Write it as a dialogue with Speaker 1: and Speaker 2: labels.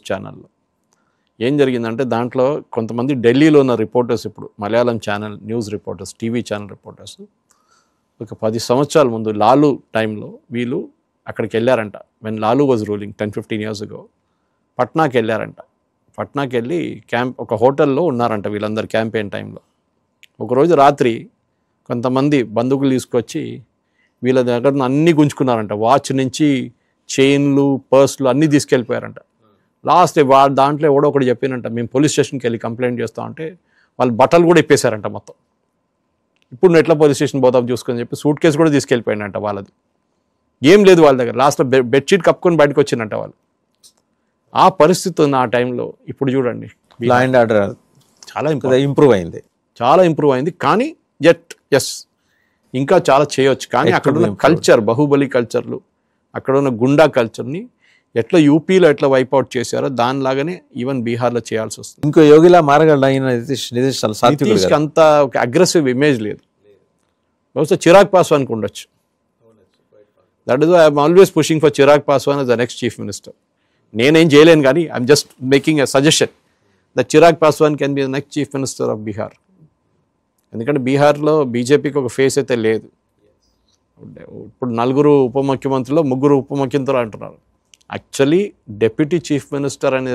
Speaker 1: ఛానల్లో. ఏం జరిగిందంటే దాంట్లో కొంతమంది ఢిల్లీలో ఉన్న రిపోర్టర్స్, ఇప్పుడు Malayalam channel news reporters, TV channel reporters ఒక 10 సంవత్సరాల ముందు లాలు టైంలో వీళ్ళు అక్కడికి వెళ్ళారంట. When Lalu was ruling 10-15 years ago పట్నాకి వెళ్ళారంట. పట్నాకి వెళ్ళి ఒక హోటల్లో ఉన్నారంట వీళ్ళందరూ క్యాంపెయిన్ టైంలో. ఒకరోజు రాత్రి కొంతమంది బంధువులు తీసుకొచ్చి వీళ్ళ దగ్గర అన్నీ గుంజుకున్నారంట. వాచ్ నుంచి చైన్లు, పర్సులు అన్నీ తీసుకెళ్ళిపోయారంట. లాస్ట్ దాంట్లో ఎవడో ఒకటి చెప్పినంట, మేము పోలీస్ స్టేషన్కి వెళ్ళి కంప్లైంట్ చేస్తామంటే వాళ్ళు బట్టలు కూడా ఇప్పేశారంట మొత్తం. ఇప్పుడు నువ్వు ఎట్లా పోలీస్ స్టేషన్ పోతావు చూసుకొని చెప్పి సూట్ కేసు కూడా తీసుకెళ్ళిపోయినంట వాళ్ళది. ఏం లేదు వాళ్ళ దగ్గర. లాస్ట్లో బెడ్షీట్ కప్పుకొని బయటకు వచ్చిందంట వాళ్ళు. ఆ పరిస్థితి ఉంది ఆ టైంలో. ఇప్పుడు చూడండి
Speaker 2: లా అండ్ ఆర్డర్ చాలా ఇంప్రూవ్ అయింది. కానీ ఎస్ ఇంకా చాలా చేయొచ్చు. కానీ అక్కడ ఉన్న కల్చర్, బాహుబలి కల్చర్లు, అక్కడ ఉన్న గుండా కల్చర్ని ఎట్లా యూపీలో ఎట్లా వైప్అవుట్ చేశారో దానిలాగానే ఈవెన్ బీహార్లో చేయాల్సి వస్తుంది. ఇంకో యోగిలా మారగలడు ఆయన నితీష్కి
Speaker 1: అంత ఒక అగ్రెసివ్ ఇమేజ్ లేదు. బహుశా చిరాగ్ పాస్వాన్కి ఉండొచ్చు. That is I'm always pushing for Chirag Paswan as the next chief minister. నేనేం చేయలేను కానీ I'm just making a suggestion that Chirag Paswan can be the next chief minister of Bihar. ఎందుకంటే బీహార్లో బీజేపీకి ఒక ఫేస్ అయితే లేదు. ఇప్పుడు 4 ఉప ముఖ్యమంత్రులు, 3 ఉప ముఖ్యమంత్రులు అంటున్నారు. యాక్చువల్లీ డెప్యూటీ చీఫ్ మినిస్టర్ అనే